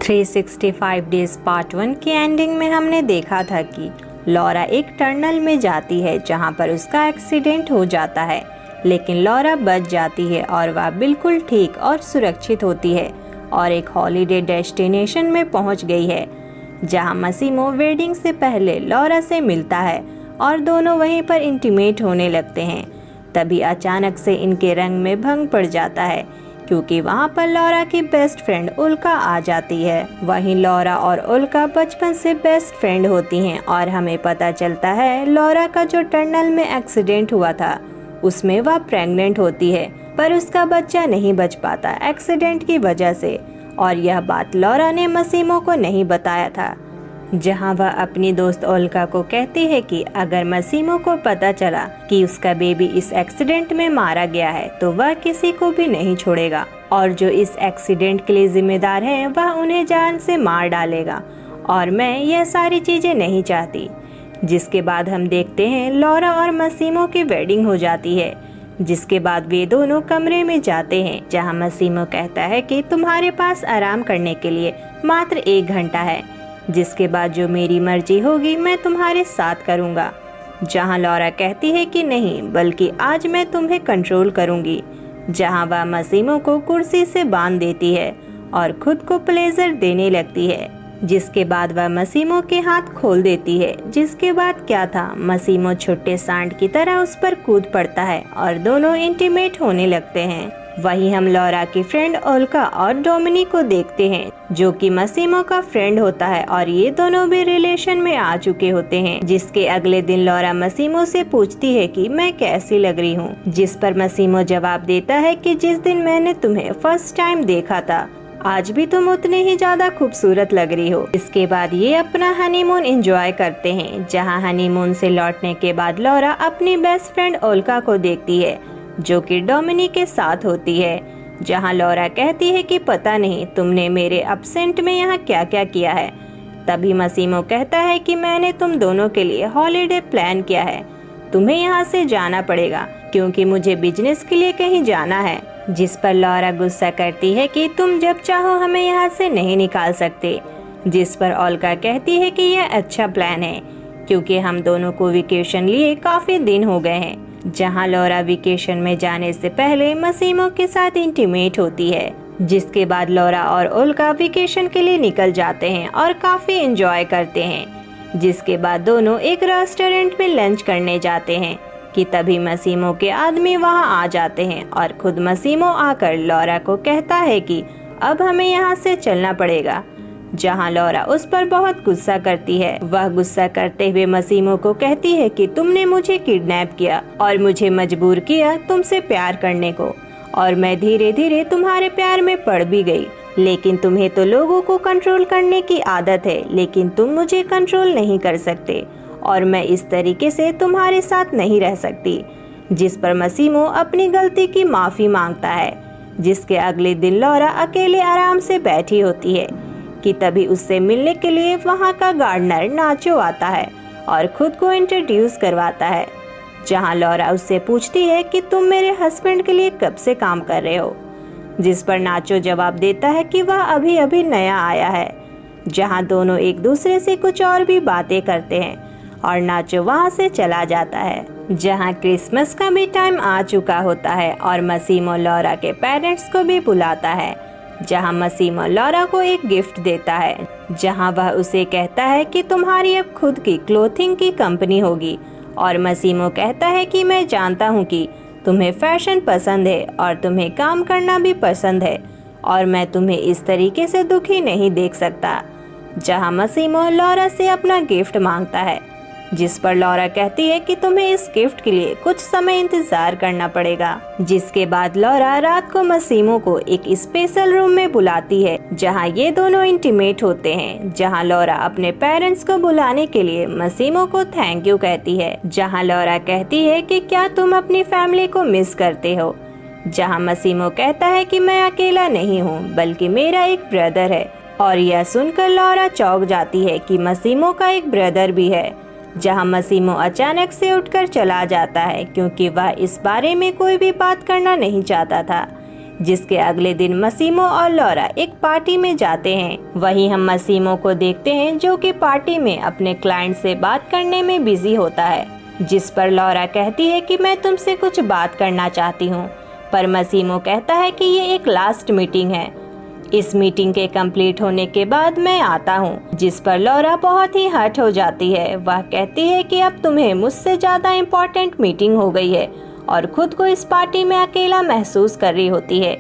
365 days part 1 की ending में हमने देखा था कि लॉरा एक टनल में जाती है जहां पर उसका एक्सीडेंट हो जाता है, लेकिन लॉरा बच जाती है और वह बिल्कुल ठीक और सुरक्षित होती है और एक हॉलिडे डेस्टिनेशन में पहुंच गई है जहां मसीमो वेडिंग से पहले लॉरा से मिलता है और दोनों वहीं पर इंटीमेट होने लगते हैं। तभी अचानक से इनके रंग में भंग पड़ जाता है क्योंकि वहां पर लॉरा की बेस्ट फ्रेंड उल्का आ जाती है। वहीं लॉरा और उल्का बचपन से बेस्ट फ्रेंड होती हैं और हमें पता चलता है लॉरा का जो टनल में एक्सीडेंट हुआ था उसमें वह प्रेग्नेंट होती है, पर उसका बच्चा नहीं बच पाता एक्सीडेंट की वजह से, और यह बात लॉरा ने मसीमो को नहीं बताया था। जहां वह अपनी दोस्त उल्का को कहती है कि अगर मसीमो को पता चला कि उसका बेबी इस एक्सीडेंट में मारा गया है तो वह किसी को भी नहीं छोड़ेगा और जो इस एक्सीडेंट के लिए जिम्मेदार है वह उन्हें जान से मार डालेगा और मैं यह सारी चीजें नहीं चाहती। जिसके बाद हम देखते हैं लॉरा और मसीमो की वेडिंग हो जाती है, जिसके बाद वे दोनों कमरे में जाते हैं जहां मसीमो कहता है कि तुम्हारे पास आराम करने के लिए मात्र 1 घंटा है, जिसके बाद जो मेरी मर्जी होगी मैं तुम्हारे साथ करूंगा। जहां लॉरा कहती है कि नहीं, बल्कि आज मैं तुम्हें कंट्रोल करूंगी। जहां वह मसीमो को कुर्सी से बांध देती है और खुद को प्लेजर देने लगती है, जिसके बाद वह मसीमो के हाथ खोल देती है। जिसके बाद क्या था, मसीमो छोटे सांड की तरह उस पर कूद पड़ता है और दोनों इंटीमेट होने लगते हैं। वहीं हम लॉरा की फ्रेंड उल्का और डोमिनिक को देखते हैं जो कि मसीमो का फ्रेंड होता है और ये दोनों भी रिलेशन में आ चुके होते हैं। जिसके अगले दिन लॉरा मसीमो से पूछती है कि मैं कैसी लग रही हूँ, जिस पर मसीमो जवाब देता है कि जिस दिन मैंने तुम्हें फर्स्ट टाइम देखा था आज भी तुम उतने ही ज्यादा खूबसूरत लग रही हो। इसके बाद ये अपना हनीमून एंजॉय करते हैं। जहाँ हनीमून से लौटने के बाद लॉरा अपनी बेस्ट फ्रेंड उल्का को देखती है जो कि डोमिनिक के साथ होती है। जहां लॉरा कहती है कि पता नहीं तुमने मेरे एब्सेंट में यहाँ क्या क्या किया है। तभी मसीमो कहता है कि मैंने तुम दोनों के लिए हॉलिडे प्लान किया है, तुम्हें यहाँ से जाना पड़ेगा क्योंकि मुझे बिजनेस के लिए कहीं जाना है। जिस पर लॉरा गुस्सा करती है कि तुम जब चाहो हमें यहाँ से नहीं निकाल सकते। जिस पर उल्का कहती है कि यह अच्छा प्लान है क्योंकि हम दोनों को वेकेशन लिए काफी दिन हो गए हैं। जहां लॉरा वेकेशन में जाने से पहले मसीमो के साथ इंटीमेट होती है, जिसके बाद लॉरा और उल्का वेकेशन के लिए निकल जाते हैं और काफी एंजॉय करते हैं। जिसके बाद दोनों एक रेस्टोरेंट में लंच करने जाते हैं कि तभी मसीमो के आदमी वहां आ जाते हैं और खुद मसीमो आकर लॉरा को कहता है कि अब हमें यहाँ से चलना पड़ेगा। जहां लॉरा उस पर बहुत गुस्सा करती है। वह गुस्सा करते हुए मसीमो को कहती है कि तुमने मुझे किडनैप किया और मुझे मजबूर किया तुमसे प्यार करने को, और मैं धीरे धीरे तुम्हारे प्यार में पड़ भी गई। लेकिन तुम्हें तो लोगों को कंट्रोल करने की आदत है, लेकिन तुम मुझे कंट्रोल नहीं कर सकते और मैं इस तरीके से तुम्हारे साथ नहीं रह सकती। जिस पर मसीमो अपनी गलती की माफी मांगता है। जिसके अगले दिन लॉरा अकेले आराम से बैठी होती है कि तभी उससे मिलने के लिए वहां का गार्डनर नाचो आता है और खुद को इंट्रोड्यूस करवाता है। जहां लॉरा उससे पूछती है कि तुम मेरे हस्बैंड के लिए कब से काम कर रहे हो, जिस पर नाचो जवाब देता है कि वह अभी अभी नया आया है। जहां दोनों एक दूसरे से कुछ और भी बातें करते हैं और नाचो वहां से चला जाता है। जहां क्रिसमस का भी टाइम आ चुका होता है और मसीमो लॉरा के पेरेंट्स को भी बुलाता है। जहां मसीमो लॉरा को एक गिफ्ट देता है, जहां वह उसे कहता है कि तुम्हारी अब खुद की क्लोथिंग की कंपनी होगी, और मसीमो कहता है कि मैं जानता हूं कि तुम्हें फैशन पसंद है और तुम्हें काम करना भी पसंद है और मैं तुम्हें इस तरीके से दुखी नहीं देख सकता। जहां मसीमो लॉरा से अपना गिफ्ट मांगता है, जिस पर लॉरा कहती है कि तुम्हें इस गिफ्ट के लिए कुछ समय इंतजार करना पड़ेगा। जिसके बाद लॉरा रात को मसीमो को एक स्पेशल रूम में बुलाती है जहां ये दोनों इंटीमेट होते हैं। जहां लॉरा अपने पेरेंट्स को बुलाने के लिए मसीमो को थैंक यू कहती है। जहां लॉरा कहती है कि क्या तुम अपनी फैमिली को मिस करते हो। जहां मसीमो कहता है कि मैं अकेला नहीं हूँ बल्कि मेरा एक ब्रदर है, और यह सुनकर लॉरा चौंक जाती है कि मसीमो का एक ब्रदर भी है। जहां मसीमो अचानक से उठकर चला जाता है क्योंकि वह इस बारे में कोई भी बात करना नहीं चाहता था। जिसके अगले दिन मसीमो और लॉरा एक पार्टी में जाते हैं। वहीं हम मसीमो को देखते हैं जो कि पार्टी में अपने क्लाइंट से बात करने में बिजी होता है, जिस पर लॉरा कहती है कि मैं तुमसे कुछ बात करना चाहती हूँ, पर मसीमो कहता है कि ये एक लास्ट मीटिंग है, इस मीटिंग के कंप्लीट होने के बाद मैं आता हूँ। जिस पर लॉरा बहुत ही हर्ट हो जाती है। वह कहती है कि अब तुम्हें मुझसे ज्यादा इम्पोर्टेंट मीटिंग हो गई है और खुद को इस पार्टी में अकेला महसूस कर रही होती है।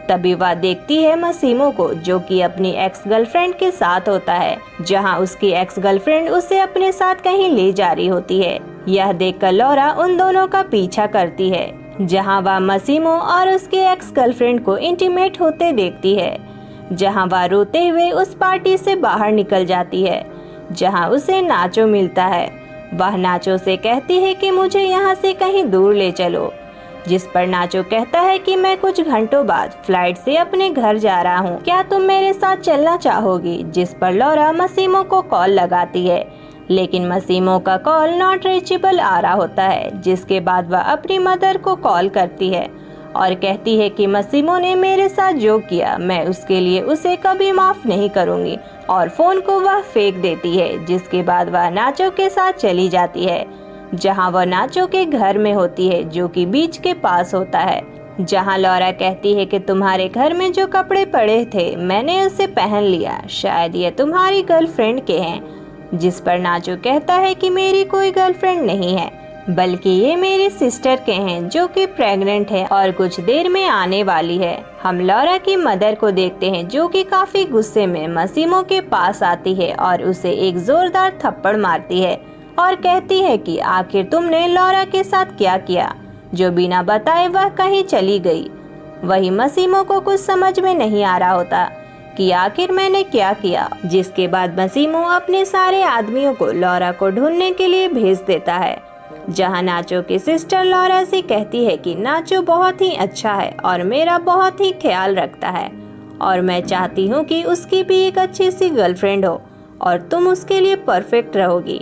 तभी वह देखती है मसीमो को जो कि अपनी एक्स गर्लफ्रेंड के साथ होता है, जहां उसकी एक्स गर्लफ्रेंड उसे अपने साथ कहीं ले जा रही होती है। यह देखकर लॉरा उन दोनों का पीछा करती है, जहां वह मसीमो और उसके एक्स गर्लफ्रेंड को इंटीमेट होते देखती है, जहां वह रोते हुए उस पार्टी से बाहर निकल जाती है, जहां उसे नाचो मिलता है। वह नाचो से कहती है कि मुझे यहाँ से कहीं दूर ले चलो, जिस पर नाचो कहता है कि मैं कुछ घंटों बाद फ्लाइट से अपने घर जा रहा हूँ, क्या तुम मेरे साथ चलना चाहोगी। जिस पर लॉरा मसीमो को कॉल लगाती है, लेकिन मसीमो का कॉल नॉट रीचेबल आ रहा होता है। जिसके बाद वह अपनी मदर को कॉल करती है और कहती है कि मसीमो ने मेरे साथ जो किया मैं उसके लिए उसे कभी माफ नहीं करूँगी, और फोन को वह फेंक देती है। जिसके बाद वह नाचो के साथ चली जाती है, जहां वह नाचो के घर में होती है जो कि बीच के पास होता है। जहां लॉरा कहती है कि तुम्हारे घर में जो कपड़े पड़े थे मैंने उसे पहन लिया, शायद ये तुम्हारी गर्लफ्रेंड के हैं। जिस पर नाचो कहता है कि मेरी कोई गर्लफ्रेंड नहीं है, बल्कि ये मेरी सिस्टर के हैं जो कि प्रेग्नेंट है और कुछ देर में आने वाली है। हम लॉरा की मदर को देखते हैं जो कि काफी गुस्से में मसीमो के पास आती है और उसे एक जोरदार थप्पड़ मारती है और कहती है कि आखिर तुमने लॉरा के साथ क्या किया, जो बिना बताए वह कहीं चली गई। वही मसीमो को कुछ समझ में नहीं आ रहा होता कि आखिर मैंने क्या किया। जिसके बाद मसीमो अपने सारे आदमियों को लॉरा को ढूंढने के लिए भेज देता है, जहां नाचो की सिस्टर लॉरा से कहती है कि नाचो बहुत ही अच्छा है और मेरा बहुत ही ख्याल रखता है, और मैं चाहती हूँ कि उसकी भी एक अच्छी सी गर्लफ्रेंड हो और तुम उसके लिए परफेक्ट रहोगी।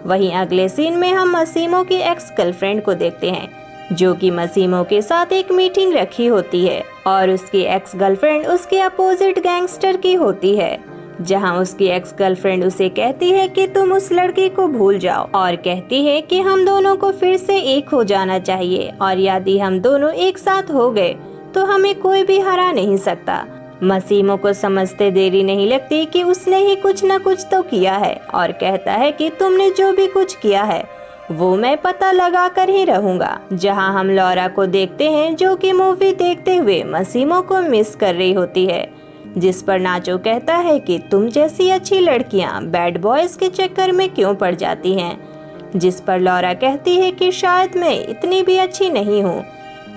वहीं अगले सीन में हम मसीमो की एक्स गर्लफ्रेंड को देखते हैं जो कि मसीमो के साथ एक मीटिंग रखी होती है, और उसकी एक्स गर्लफ्रेंड उसके अपोजिट गैंगस्टर की होती है, जहां उसकी एक्स गर्लफ्रेंड उसे कहती है कि तुम उस लड़की को भूल जाओ, और कहती है कि हम दोनों को फिर से एक हो जाना चाहिए, और यदि हम दोनों एक साथ हो गए तो हमें कोई भी हरा नहीं सकता। मसीमो को समझते देरी नहीं लगती कि उसने ही कुछ न कुछ तो किया है, और कहता है कि तुमने जो भी कुछ किया है वो मैं पता लगा कर ही रहूंगा। जहां हम लॉरा को देखते हैं जो कि मूवी देखते हुए मसीमो को मिस कर रही होती है, जिस पर नाचो कहता है कि तुम जैसी अच्छी लड़कियां बैड बॉयज के चक्कर में क्यों पड़ जाती हैं। जिस पर लॉरा कहती है कि शायद मैं इतनी भी अच्छी नहीं हूँ,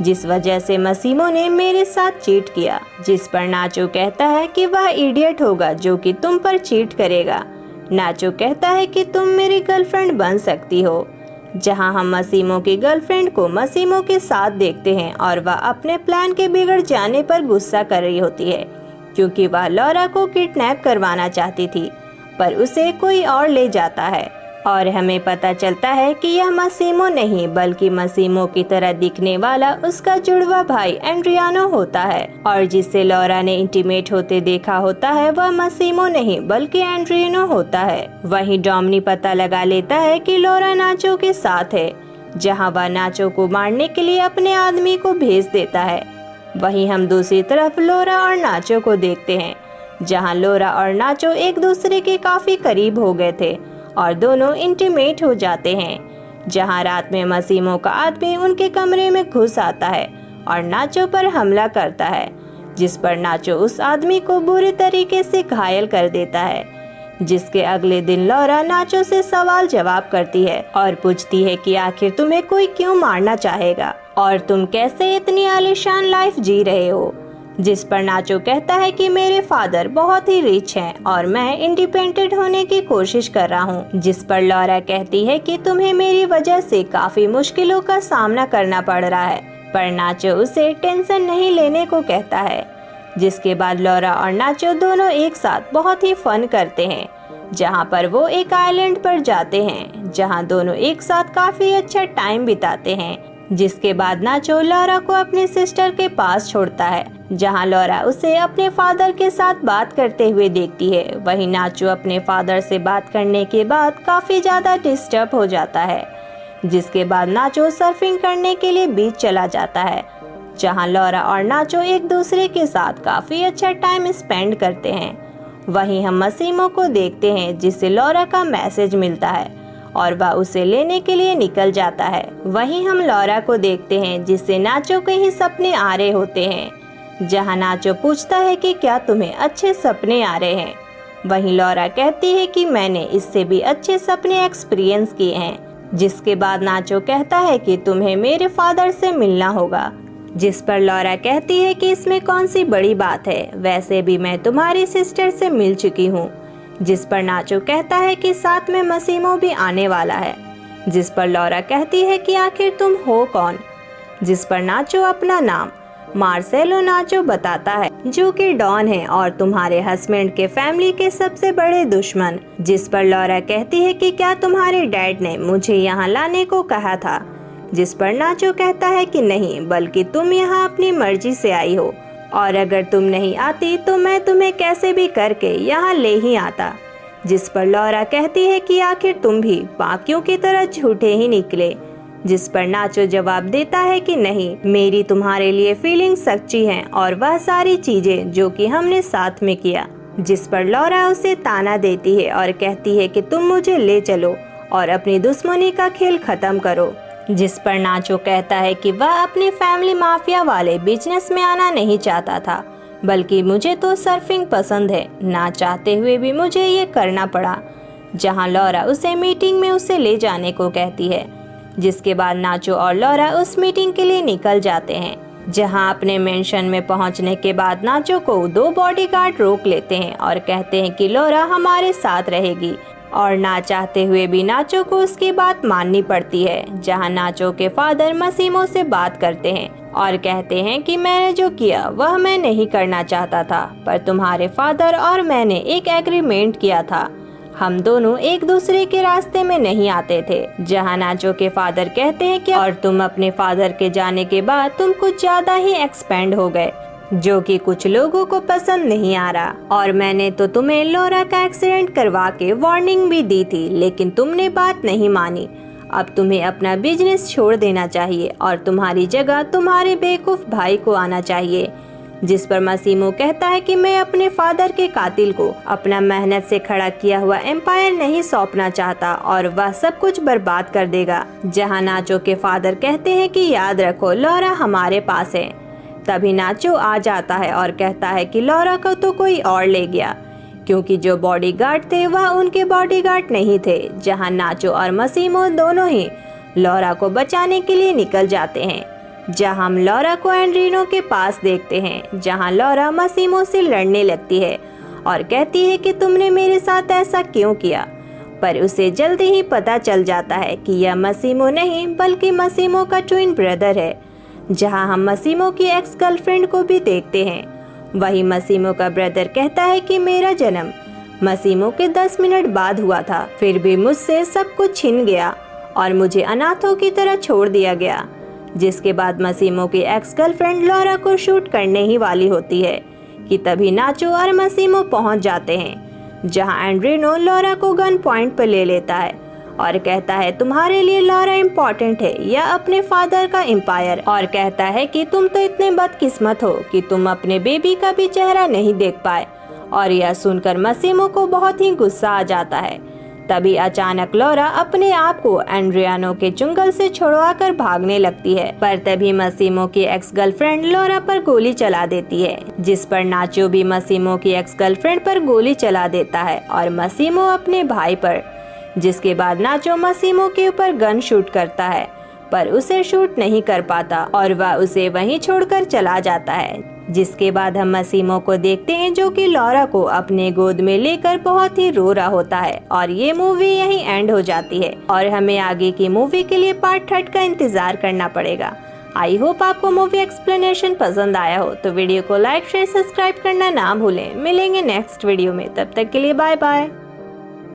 जिस वजह से मसीमो ने मेरे साथ चीट किया। जिस पर नाचो कहता है कि वह इडियट होगा जो कि तुम पर चीट करेगा। नाचो कहता है कि तुम मेरी गर्लफ्रेंड बन सकती हो। जहां हम मसीमो की गर्लफ्रेंड को मसीमो के साथ देखते हैं और वह अपने प्लान के बिगड़ जाने पर गुस्सा कर रही होती है, क्योंकि वह लॉरा को किडनैप करवाना चाहती थी, पर उसे कोई और ले जाता है, और हमें पता चलता है कि यह मसीमो नहीं बल्कि मसीमो की तरह दिखने वाला उसका जुड़वा भाई एंड्रियानो होता है, और जिससे लॉरा ने इंटीमेट होते देखा होता है वह मसीमो नहीं बल्कि एंड्रियानो होता है। वहीं डोमिनी पता लगा लेता है कि लॉरा नाचो के साथ है, जहां वह नाचो को मारने के लिए अपने आदमी को भेज देता है। वहीं हम दूसरी तरफ लॉरा और नाचो को देखते हैं, जहां लॉरा और नाचो एक दूसरे के काफी करीब हो गए थे और दोनों इंटीमेट हो जाते हैं। जहां रात में मसीमो का आदमी उनके कमरे में घुस आता है और नाचो पर हमला करता है, जिस पर नाचो उस आदमी को बुरी तरीके से घायल कर देता है। जिसके अगले दिन लॉरा नाचो से सवाल जवाब करती है और पूछती है कि आखिर तुम्हें कोई क्यों मारना चाहेगा और तुम कैसे इतनी आलीशान लाइफ जी रहे हो। जिस पर नाचो कहता है कि मेरे फादर बहुत ही रिच हैं और मैं इंडिपेंडेंट होने की कोशिश कर रहा हूँ। जिस पर लॉरा कहती है कि तुम्हें मेरी वजह से काफी मुश्किलों का सामना करना पड़ रहा है, पर नाचो उसे टेंशन नहीं लेने को कहता है। जिसके बाद लॉरा और नाचो दोनों एक साथ बहुत ही फन करते हैं, जहाँ पर वो एक आइलैंड पर जाते हैं, जहाँ दोनों एक साथ काफी अच्छा टाइम बिताते हैं। जिसके बाद नाचो लॉरा को अपने सिस्टर के पास छोड़ता है, जहां लॉरा उसे अपने फादर के साथ बात करते हुए देखती है। वहीं नाचो अपने फादर से बात करने के बाद काफी ज्यादा डिस्टर्ब हो जाता है, जिसके बाद नाचो सर्फिंग करने के लिए बीच चला जाता है, जहां लॉरा और नाचो एक दूसरे के साथ काफी अच्छा टाइम स्पेंड करते हैं। वहीं हम मसीमो को देखते हैं, जिससे लॉरा का मैसेज मिलता है और वह उसे लेने के लिए निकल जाता है। वहीं हम लॉरा को देखते हैं, जिससे नाचो के ही सपने आ रहे होते हैं, जहां नाचो पूछता है कि क्या तुम्हें अच्छे सपने आ रहे हैं। वहीं लॉरा कहती है कि मैंने इससे भी अच्छे सपने एक्सपीरियंस किए हैं, जिसके बाद नाचो कहता है कि तुम्हें मेरे फादर से मिलना होगा, जिस पर लॉरा कहती है कि इसमें कौन सी बड़ी बात है, वैसे भी मैं तुम्हारी सिस्टर से मिल चुकी हूँ। जिस पर नाचो कहता है कि साथ में मसीमो भी आने वाला है, जिस पर लॉरा कहती है कि आखिर तुम हो कौन, जिस पर नाचो अपना नाम मार्सेलो नाचो बताता है, जो कि डॉन है और तुम्हारे हस्बैंड के फैमिली के सबसे बड़े दुश्मन। जिस पर लॉरा कहती है कि क्या तुम्हारे डैड ने मुझे यहाँ लाने को कहा था, जिस पर नाचो कहता है कि नहीं, बल्कि तुम यहाँ अपनी मर्जी से आई हो और अगर तुम नहीं आती तो मैं तुम्हें कैसे भी करके यहाँ ले ही आता। जिस पर लॉरा कहती है कि आखिर तुम भी बाकियों की तरह झूठे ही निकले, जिस पर नाचो जवाब देता है कि नहीं, मेरी तुम्हारे लिए फीलिंग सच्ची है और वह सारी चीजें जो कि हमने साथ में किया। जिस पर लॉरा उसे ताना देती है और कहती है कि तुम मुझे ले चलो और अपनी दुश्मनी का खेल खत्म करो। जिस पर नाचो कहता है कि वह अपनी फैमिली माफिया वाले बिजनेस में आना नहीं चाहता था, बल्कि मुझे तो सर्फिंग पसंद है, ना चाहते हुए भी मुझे ये करना पड़ा। जहां लॉरा उसे मीटिंग में उसे ले जाने को कहती है, जिसके बाद नाचो और लॉरा उस मीटिंग के लिए निकल जाते हैं। जहां अपने मेंशन में पहुंचने के बाद नाचो को 2 बॉडीगार्ड रोक लेते हैं और कहते हैं कि लॉरा हमारे साथ रहेगी, और ना चाहते हुए भी नाचो को उसकी बात माननी पड़ती है। जहां नाचो के फादर मसीमो से बात करते हैं और कहते हैं कि मैंने जो किया वह मैं नहीं करना चाहता था, पर तुम्हारे फादर और मैंने एक एग्रीमेंट किया था, हम दोनों एक दूसरे के रास्ते में नहीं आते थे। जहां नाचो के फादर कहते हैं कि और तुम अपने फादर के जाने के बाद तुम कुछ ज्यादा ही एक्सपेंड हो गए, जो कि कुछ लोगों को पसंद नहीं आ रहा, और मैंने तो तुम्हें लॉरा का एक्सीडेंट करवा के वार्निंग भी दी थी, लेकिन तुमने बात नहीं मानी। अब तुम्हें अपना बिजनेस छोड़ देना चाहिए और तुम्हारी जगह तुम्हारे बेवकूफ भाई को आना चाहिए। जिस पर मसीमो कहता है कि मैं अपने फादर के कातिल को अपना मेहनत से खड़ा किया हुआ एम्पायर नहीं सौंपना चाहता और वह सब कुछ बर्बाद कर देगा। जहां नाचो के फादर कहते हैं कि याद रखो लॉरा हमारे पास है। तभी नाचो आ जाता है और कहता है कि लॉरा को तो कोई और ले गया, क्योंकि जो बॉडीगार्ड थे वह उनके बॉडीगार्ड नहीं थे। जहां नाचो और मसीमो दोनों ही लॉरा को बचाने के लिए निकल जाते हैं। जहां हम लॉरा को एंड्रीनो के पास देखते हैं, जहां लॉरा मसीमो से लड़ने लगती है और कहती है कि तुमने मेरे साथ ऐसा क्यों किया, पर उसे जल्दी ही पता चल जाता है कि यह मसीमो नहीं बल्कि मसीमो का ट्विन ब्रदर है। जहां हम मसीमो की एक्स गर्लफ्रेंड को भी देखते हैं। वही मसीमो का ब्रदर कहता है कि मेरा जन्म मसीमो के 10 मिनट बाद हुआ था, फिर भी मुझसे सब कुछ छिन गया और मुझे अनाथों की तरह छोड़ दिया गया। जिसके बाद मसीमो की एक्स गर्लफ्रेंड लॉरा को शूट करने ही वाली होती है कि तभी नाचो और मसीमो पहुंच जाते हैं। जहां एंड्रीनो लॉरा को गन पॉइंट पर ले लेता है और कहता है तुम्हारे लिए लॉरा इम्पोर्टेंट है या अपने फादर का एम्पायर, और कहता है कि तुम तो इतने बदकिस्मत हो कि तुम अपने बेबी का भी चेहरा नहीं देख पाए। और यह सुनकर मसीमो को बहुत ही गुस्सा आ जाता है। तभी अचानक लॉरा अपने आप को एंड्रियानो के जंगल से छुड़वाकर भागने लगती है, पर तभी मसीमो की एक्स गर्लफ्रेंड लॉरा पर गोली चला देती है। जिस पर नाचो भी मसीमो की एक्स गर्लफ्रेंड पर गोली चला देता है और मसीमो अपने भाई पर। जिसके बाद नाचो मसीमो के ऊपर गन शूट करता है, पर उसे शूट नहीं कर पाता और वह उसे वहीं छोड़कर चला जाता है। जिसके बाद हम मसीमो को देखते हैं जो कि लॉरा को अपने गोद में लेकर बहुत ही रो रहा होता है, और ये मूवी यहीं एंड हो जाती है और हमें आगे की मूवी के लिए पार्ट 3 का इंतजार करना पड़ेगा। आई होप आपको मूवी एक्सप्लेनेशन पसंद आया हो, तो वीडियो को लाइक शेयर सब्सक्राइब करना ना भूलें। मिलेंगे नेक्स्ट वीडियो में, तब तक के लिए बाय बाय।